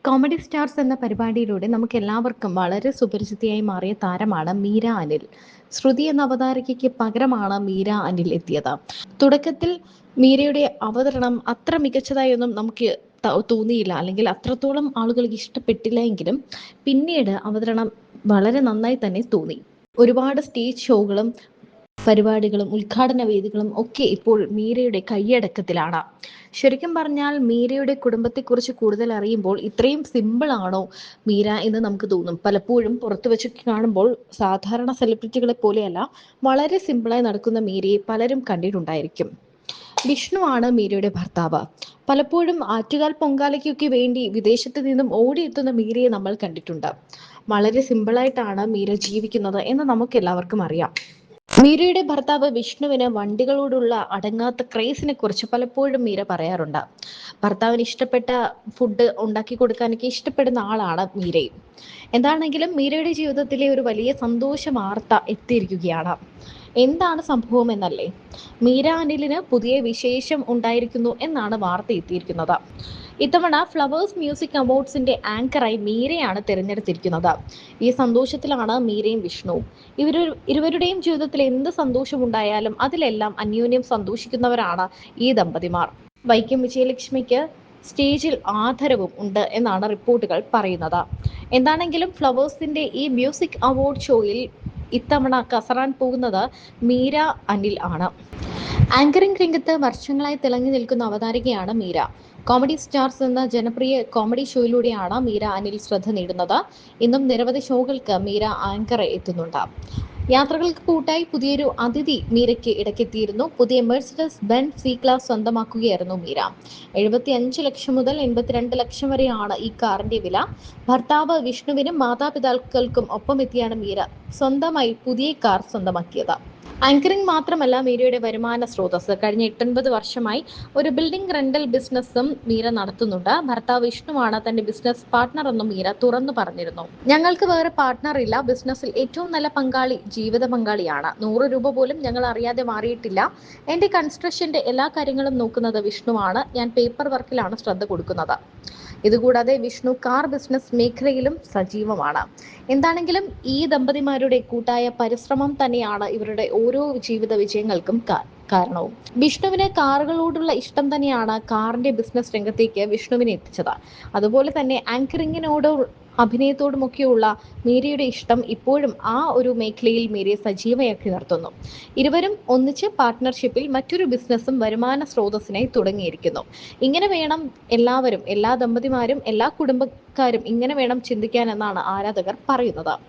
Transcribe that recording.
Comedy stars എന്ന പരിപാടിയിലൂടെ നമുക്ക് എല്ലാവർക്കും വളരെ സുപരിചിതയായി മാറിയ താരമാണ് മീര അനിൽ. ശ്രുതി എന്ന അവതാരകയ്ക്ക് പകരമാണ് മീര അനിൽ എത്തിയത്. തുടക്കത്തിൽ മീരയുടെ അവതരണം അത്ര മികച്ചതായൊന്നും നമുക്ക് തോന്നിയില്ല, അല്ലെങ്കിൽ അത്രത്തോളം ആളുകൾക്ക് ഇഷ്ടപ്പെട്ടില്ല എങ്കിലും പിന്നീട് അവതരണം വളരെ നന്നായി തന്നെ തോന്നി. ഒരുപാട് സ്റ്റേജ് ഷോകളും പരിപാടികളും ഉദ്ഘാടന വേദികളും ഒക്കെ ഇപ്പോൾ മീരയുടെ കൈയടക്കത്തിലാണ്. ശരിക്കും പറഞ്ഞാൽ മീരയുടെ കുടുംബത്തെക്കുറിച്ച് കൂടുതൽ അറിയുമ്പോൾ ഇത്രയും സിമ്പിൾ ആണോ മീര എന്ന് നമുക്ക് തോന്നും. പലപ്പോഴും പുറത്തു വെച്ച് കാണുമ്പോൾ സാധാരണ സെലിബ്രിറ്റികളെ പോലെയല്ല, വളരെ സിമ്പിളായി നടക്കുന്ന മീരയെ പലരും കണ്ടിട്ടുണ്ടായിരിക്കും. വിഷ്ണു ആണ് മീരയുടെ ഭർത്താവ്. പലപ്പോഴും ആറ്റുകാൽ പൊങ്കാലയ്ക്കൊക്കെ വേണ്ടി വിദേശത്ത് നിന്നും ഓടിയെത്തുന്ന മീരയെ നമ്മൾ കണ്ടിട്ടുണ്ട്. വളരെ സിമ്പിളായിട്ടാണ് മീര ജീവിക്കുന്നത് എന്ന് നമുക്ക് എല്ലാവർക്കും അറിയാം. മീരയുടെ ഭർത്താവ് വിഷ്ണുവിന് വണ്ടികളോടുള്ള അടങ്ങാത്ത ക്രേസിനെ കുറിച്ച് പലപ്പോഴും മീര പറയാറുണ്ട്. ഭർത്താവിന് ഇഷ്ടപ്പെട്ട ഫുഡ് ഉണ്ടാക്കി കൊടുക്കാനൊക്കെ ഇഷ്ടപ്പെടുന്ന ആളാണ് മീരയും. എന്താണെങ്കിലും മീരയുടെ ജീവിതത്തിലെ ഒരു വലിയ സന്തോഷ വാർത്ത എത്തിയിരിക്കുകയാണ്. എന്താണ് സംഭവം എന്നല്ലേ? മീര അനിലിന് പുതിയ വിശേഷം ഉണ്ടായിരിക്കുന്നു എന്നാണ് വാർത്ത എത്തിയിരിക്കുന്നത്. ഇത്തവണ ഫ്ലവേഴ്സ് മ്യൂസിക് അവാർഡ്സിന്റെ ആങ്കറായി മീരയാണ് തിരഞ്ഞെടുത്തിരിക്കുന്നത്. ഈ സന്തോഷത്തിലാണ് മീരയും വിഷ്ണുവും. ഇരുവരുടെയും ജീവിതത്തിൽ എന്ത് സന്തോഷമുണ്ടായാലും അതിലെല്ലാം അന്യോന്യം സന്തോഷിക്കുന്നവരാണ് ഈ ദമ്പതിമാർ. വൈക്കം വിജയലക്ഷ്മിക്ക് സ്റ്റേജിൽ ആദരവും ഉണ്ട് എന്നാണ് റിപ്പോർട്ടുകൾ പറയുന്നത്. എന്താണെങ്കിലും ഫ്ലവേഴ്സിന്റെ ഈ മ്യൂസിക് അവാർഡ് ഷോയിൽ ഇത്തവണ കസറാൻ പോകുന്നത് മീര അനിൽ ആണ്. ആങ്കറിംഗ് രംഗത്ത് വർഷങ്ങളായി തിളങ്ങി നിൽക്കുന്ന അവതാരികയാണ് മീര. കോമഡി സ്റ്റാർസ് എന്ന ജനപ്രിയ കോമഡി ഷോയിലൂടെയാണ് മീര അനിൽ ശ്രദ്ധ നേടുന്നത്. ഇന്നും നിരവധി ഷോകൾക്ക് മീര ആങ്കർ എത്തുന്നുണ്ട്. യാത്രകൾക്ക് കൂട്ടായി പുതിയൊരു അതിഥി മീരയ്ക്ക് ഇടയ്ക്കെത്തിയിരുന്നു. പുതിയ മെഴ്സിഡസ് ബെൻസ് സി ക്ലാസ് സ്വന്തമാക്കുകയായിരുന്നു മീര. 75 ലക്ഷം മുതൽ 82 ലക്ഷം വരെയാണ് ഈ കാറിന്റെ വില. ഭർത്താവ് വിഷ്ണുവിനും മാതാപിതാക്കൾക്കും ഒപ്പമെത്തിയാണ് മീര സ്വന്തമായി പുതിയ കാർ സ്വന്തമാക്കിയത്. ആങ്കറിംഗ് മാത്രമല്ല മീരയുടെ വരുമാന സ്രോതസ്. കഴിഞ്ഞ 89 വർഷമായി ഒരു ബിൽഡിംഗ് റെന്റൽ ബിസിനസ്സും മീര നടത്തുന്നുണ്ട്. ഭർത്താവ് വിഷ്ണുവാണ് തന്റെ ബിസിനസ് പാർട്ണർ എന്നും മീര തുറന്നു പറഞ്ഞിരുന്നു. ഞങ്ങൾക്ക് വേറെ പാർട്ണർ ഇല്ല, ബിസിനസ്സിൽ ഏറ്റവും നല്ല പങ്കാളി ജീവിത പങ്കാളിയാണ്. 100 രൂപ പോലും ഞങ്ങൾ അറിയാതെ മാറിയിട്ടില്ല. എന്റെ കൺസ്ട്രക്ഷന്റെ എല്ലാ കാര്യങ്ങളും നോക്കുന്നത് വിഷ്ണുവാണ്. ഞാൻ പേപ്പർ വർക്കിലാണ് ശ്രദ്ധ കൊടുക്കുന്നത്. ഇതുകൂടാതെ വിഷ്ണു കാർ ബിസിനസ് മേഖലയിലും സജീവമാണ്. എന്താണെങ്കിലും ഈ ദമ്പതിമാരുടെ കൂട്ടായ പരിശ്രമം തന്നെയാണ് ഇവരുടെ ഓരോ ജീവിത വിജയങ്ങൾക്കും കാരണവും. വിഷ്ണുവിന് കാറുകളോടുള്ള ഇഷ്ടം തന്നെയാണ് കാറിന്റെ ബിസിനസ് രംഗത്തേക്ക് വിഷ്ണുവിനെ എത്തിച്ചത്. അതുപോലെ തന്നെ ആങ്കറിങ്ങിനോടും അഭിനയത്തോടുമൊക്കെയുള്ള മീരയുടെ ഇഷ്ടം ഇപ്പോഴും ആ ഒരു മേഖലയിൽ മീരയെ സജീവയാക്കി നിർത്തുന്നു. ഇരുവരും ഒന്നിച്ച് പാർട്ട്ണർഷിപ്പിൽ മറ്റൊരു ബിസിനസ്സും വരുമാന സ്രോതസ്സിനായി തുടങ്ങിയിരിക്കുന്നു. ഇങ്ങനെ വേണം എല്ലാവരും, എല്ലാ ദമ്പതിമാരും, എല്ലാ കുടുംബക്കാരും ഇങ്ങനെ വേണം ചിന്തിക്കാൻ എന്നാണ് ആരാധകർ പറയുന്നത്.